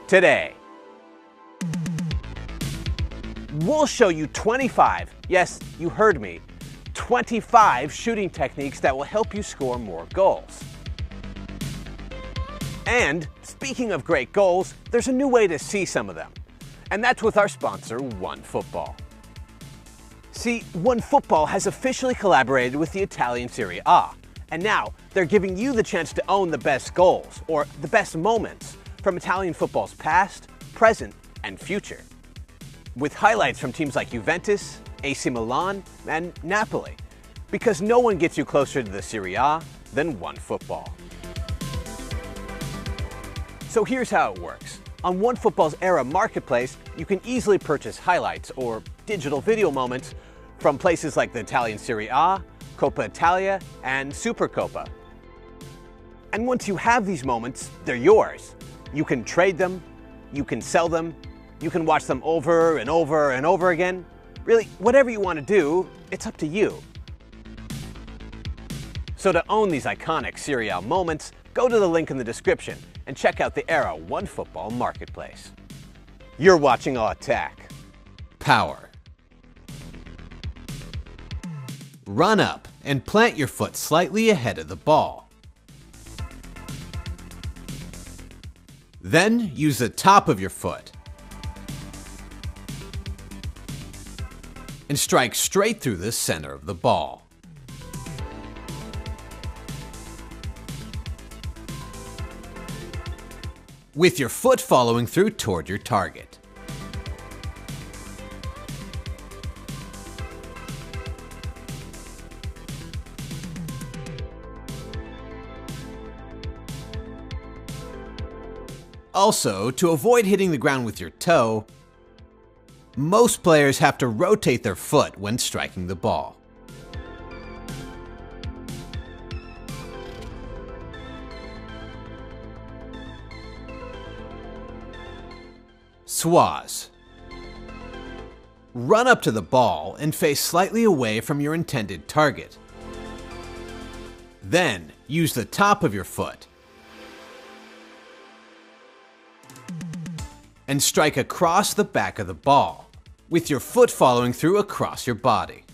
today. We'll show you 25, yes, you heard me, 25 shooting techniques that will help you score more goals. And speaking of great goals, there's a new way to see some of them. And that's with our sponsor, OneFootball. See, OneFootball has officially collaborated with the Italian Serie A. And now they're giving you the chance to own the best goals, or the best moments, from Italian football's past, present, and future. With highlights from teams like Juventus, AC Milan, and Napoli. Because no one gets you closer to the Serie A than OneFootball. So here's how it works. On OneFootball's Era Marketplace, you can easily purchase highlights or digital video moments from places like the Italian Serie A, Coppa Italia, and Supercoppa. And once you have these moments, they're yours. You can trade them, you can sell them, you can watch them over and over and over again. Really, whatever you want to do, it's up to you. So to own these iconic Serie A moments, go to the link in the description and check out the Era OneFootball Marketplace. You're watching Attack. Power. Run up and plant your foot slightly ahead of the ball. Then use the top of your foot and strike straight through the center of the ball. With your foot following through toward your target. Also, to avoid hitting the ground with your toe, most players have to rotate their foot when striking the ball. wAYS. Run up to the ball and face slightly away from your intended target. Then, use the top of your foot and strike across the back of the ball, with your foot following through across your body.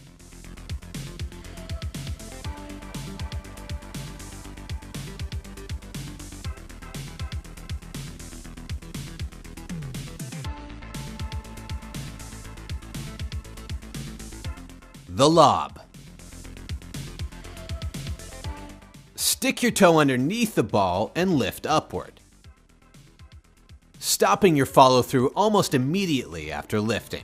The lob. Stick your toe underneath the ball and lift upward, stopping your follow-through almost immediately after lifting.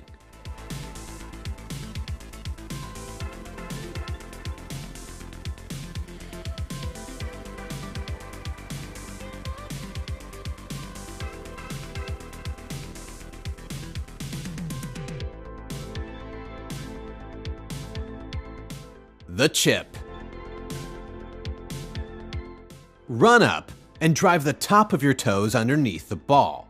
The chip. Run up and drive the top of your toes underneath the ball.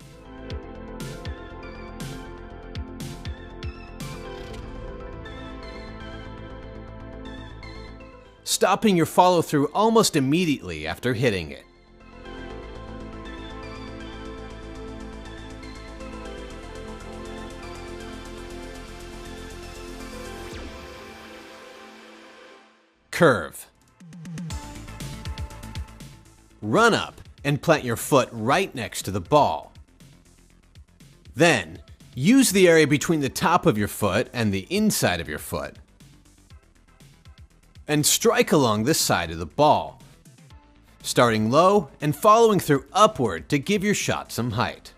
Stopping your follow-through almost immediately after hitting it. Curve. Run up and plant your foot right next to the ball. Then, use the area between the top of your foot and the inside of your foot and strike along the side of the ball, starting low and following through upward to give your shot some height.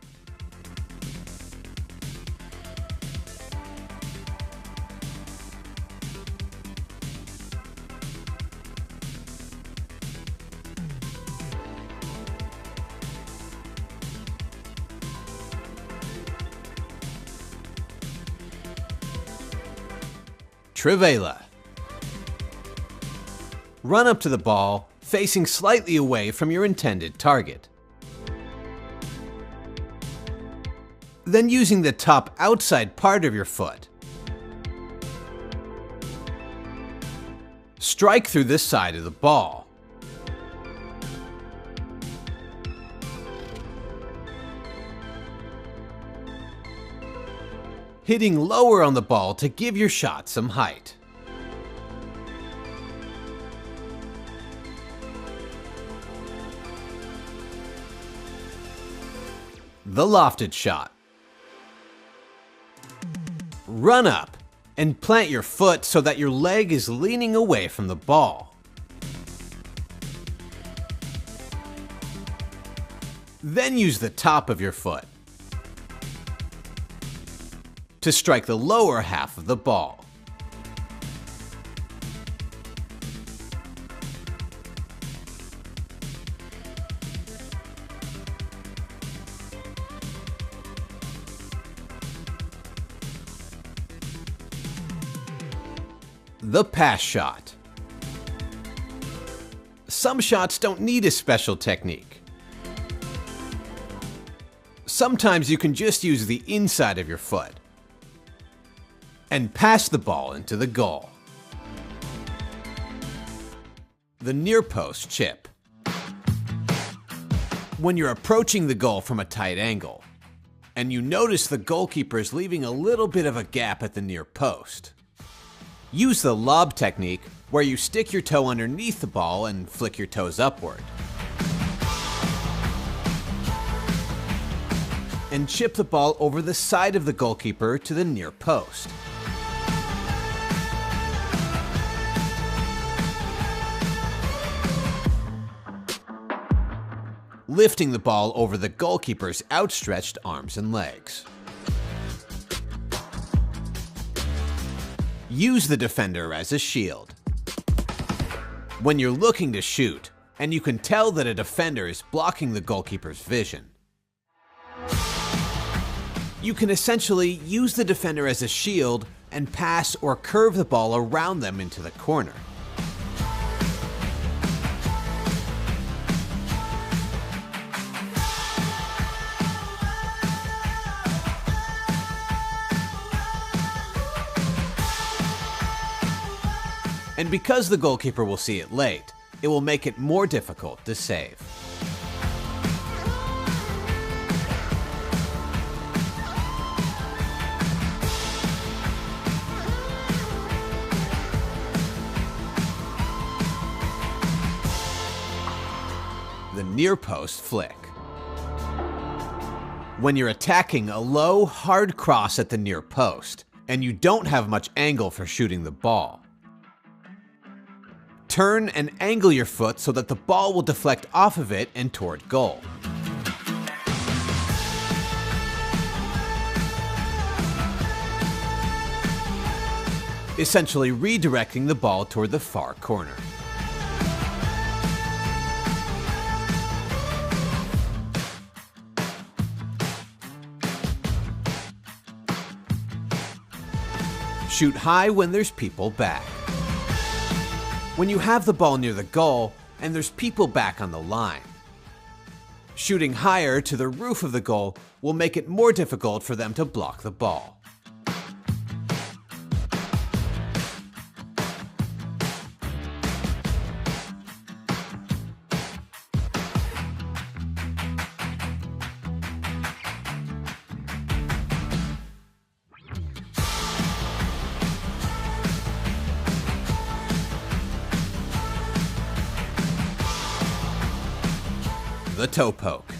Trivela. Run up to the ball, facing slightly away from your intended target. Then using the top outside part of your foot, strike through the side of the ball. hitting lower on the ball to give your shot some height. The lofted shot. Run up and plant your foot so that your leg is leaning away from the ball. Then use the top of your foot to strike the lower half of the ball. The pass shot. Some shots don't need a special technique. Sometimes you can just use the inside of your foot and pass the ball into the goal. The near post chip. When you're approaching the goal from a tight angle and you notice the goalkeeper is leaving a little bit of a gap at the near post, use the lob technique where you stick your toe underneath the ball and flick your toes upward. And chip the ball over the side of the goalkeeper to the near post. Lifting the ball over the goalkeeper's outstretched arms and legs. Use the defender as a shield. When you're looking to shoot, and you can tell that a defender is blocking the goalkeeper's vision, you can essentially use the defender as a shield and pass or curve the ball around them into the corner. And because the goalkeeper will see it late, it will make it more difficult to save. The near post flick. When you're attacking a low, hard cross at the near post, and you don't have much angle for shooting the ball, turn and angle your foot so that the ball will deflect off of it and toward goal. Essentially redirecting the ball toward the far corner. Shoot high when there's people back. When you have the ball near the goal and there's people back on the line, shooting higher to the roof of the goal will make it more difficult for them to block the ball. The toe poke.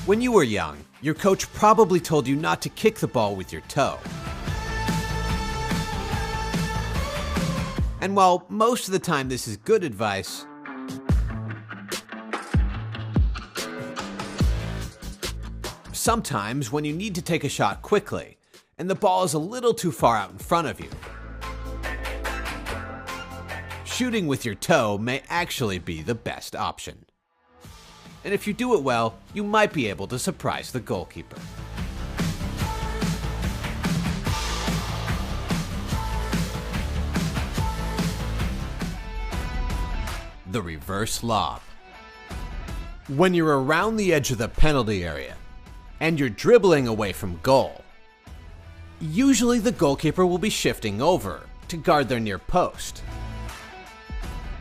When you were young, your coach probably told you not to kick the ball with your toe. And while most of the time this is good advice, sometimes when you need to take a shot quickly and the ball is a little too far out in front of you, shooting with your toe may actually be the best option. And if you do it well, you might be able to surprise the goalkeeper. The reverse lob. When you're around the edge of the penalty area and you're dribbling away from goal, usually the goalkeeper will be shifting over to guard their near post.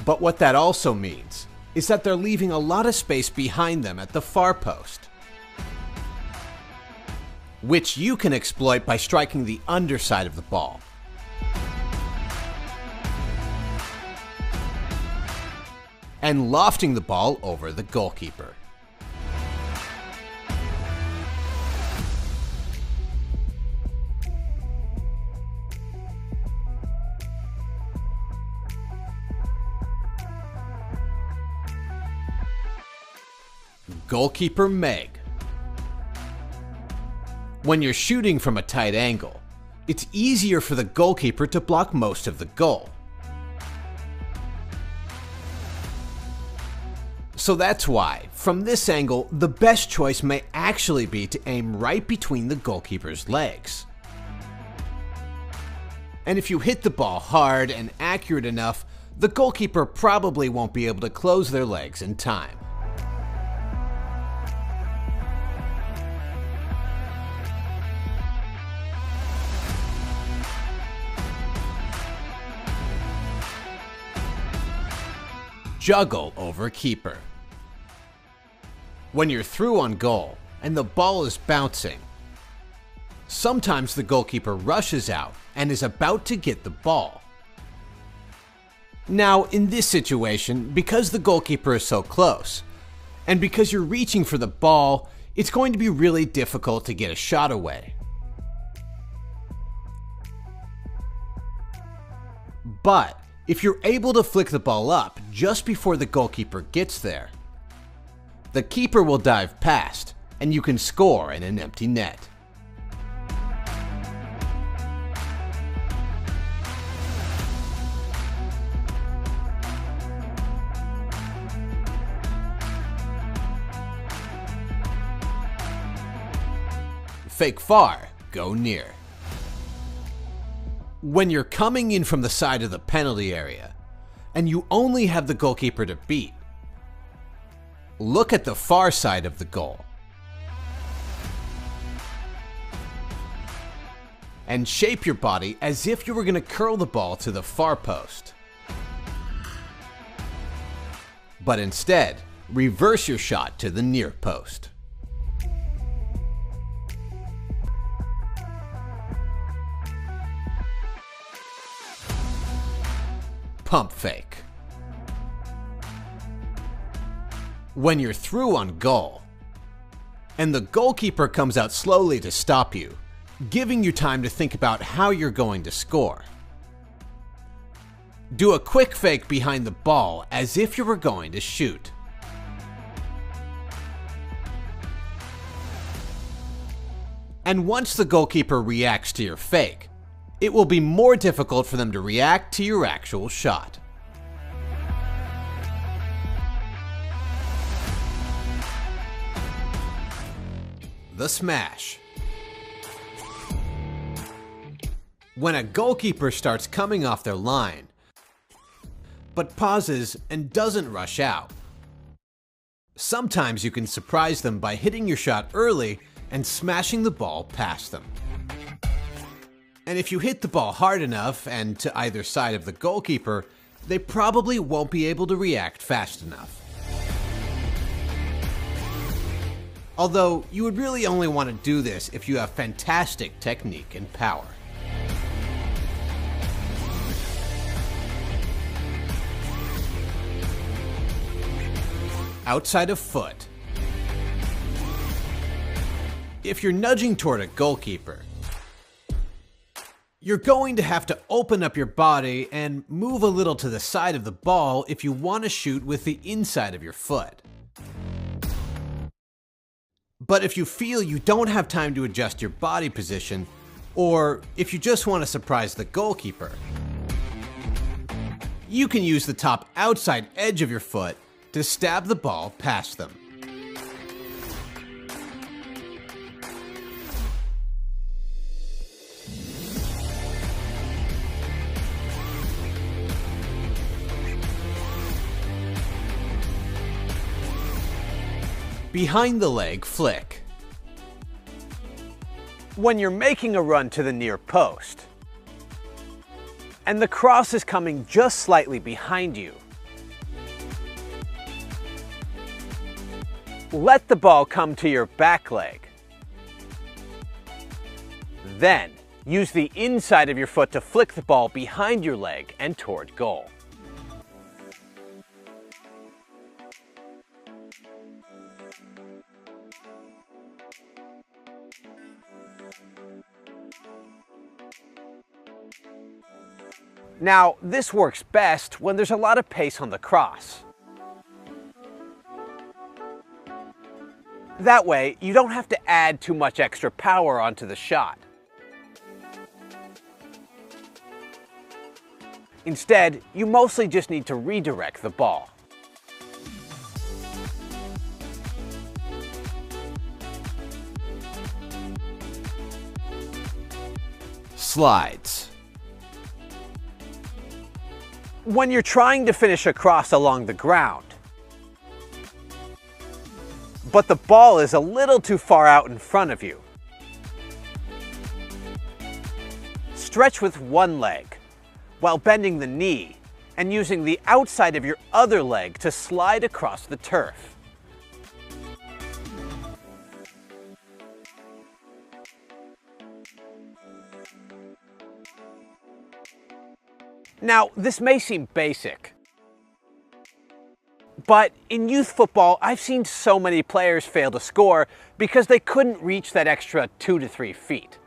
But what that also means is that they're leaving a lot of space behind them at the far post. which you can exploit by striking the underside of the ball. And lofting the ball over the goalkeeper. Goalkeeper Meg. When you're shooting from a tight angle, it's easier for the goalkeeper to block most of the goal. So that's why, from this angle, the best choice may actually be to aim right between the goalkeeper's legs. And if you hit the ball hard and accurate enough, the goalkeeper probably won't be able to close their legs in time. Juggle over keeper. When you're through on goal and the ball is bouncing, sometimes the goalkeeper rushes out and is about to get the ball. Now, in this situation, because the goalkeeper is so close, and because you're reaching for the ball, it's going to be really difficult to get a shot away. But if you're able to flick the ball up just before the goalkeeper gets there, the keeper will dive past, and you can score in an empty net. Fake far, go near. When you're coming in from the side of the penalty area, and you only have the goalkeeper to beat, look at the far side of the goal. And shape your body as if you were going to curl the ball to the far post. But instead, reverse your shot to the near post. Pump fake. When you're through on goal, and the goalkeeper comes out slowly to stop you, giving you time to think about how you're going to score. Do a quick fake behind the ball as if you were going to shoot. And once the goalkeeper reacts to your fake, it will be more difficult for them to react to your actual shot. The smash. When a goalkeeper starts coming off their line, but pauses and doesn't rush out, sometimes you can surprise them by hitting your shot early and smashing the ball past them. And if you hit the ball hard enough and to either side of the goalkeeper, they probably won't be able to react fast enough. Although, you would really only want to do this if you have fantastic technique and power. Outside of foot. If you're nudging toward a goalkeeper, you're going to have to open up your body and move a little to the side of the ball if you want to shoot with the inside of your foot. But if you feel you don't have time to adjust your body position, or if you just want to surprise the goalkeeper, you can use the top outside edge of your foot to stab the ball past them. Behind the leg flick. When you're making a run to the near post, and the cross is coming just slightly behind you, let the ball come to your back leg. Then, use the inside of your foot to flick the ball behind your leg and toward goal. Now, this works best when there's a lot of pace on the cross. That way, you don't have to add too much extra power onto the shot. Instead, you mostly just need to redirect the ball. Slides. When you're trying to finish a cross along the ground, but the ball is a little too far out in front of you, stretch with one leg while bending the knee and using the outside of your other leg to slide across the turf. Now, this may seem basic, but in youth football, I've seen so many players fail to score because they couldn't reach that extra 2 to 3 feet.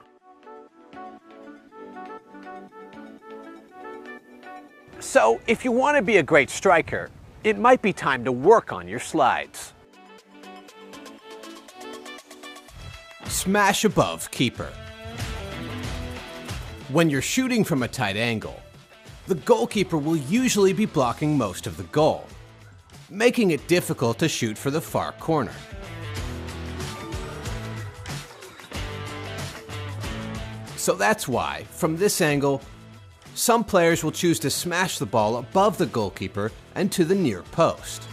So, if you want to be a great striker, it might be time to work on your slides. Smash above keeper. When you're shooting from a tight angle, the goalkeeper will usually be blocking most of the goal, making it difficult to shoot for the far corner. So that's why, from this angle, some players will choose to smash the ball above the goalkeeper and to the near post.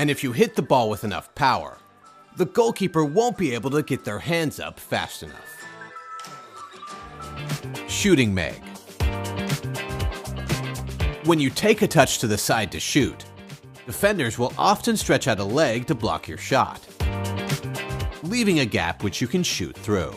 And if you hit the ball with enough power, the goalkeeper won't be able to get their hands up fast enough. Shooting Meg. When you take a touch to the side to shoot, defenders will often stretch out a leg to block your shot, leaving a gap which you can shoot through.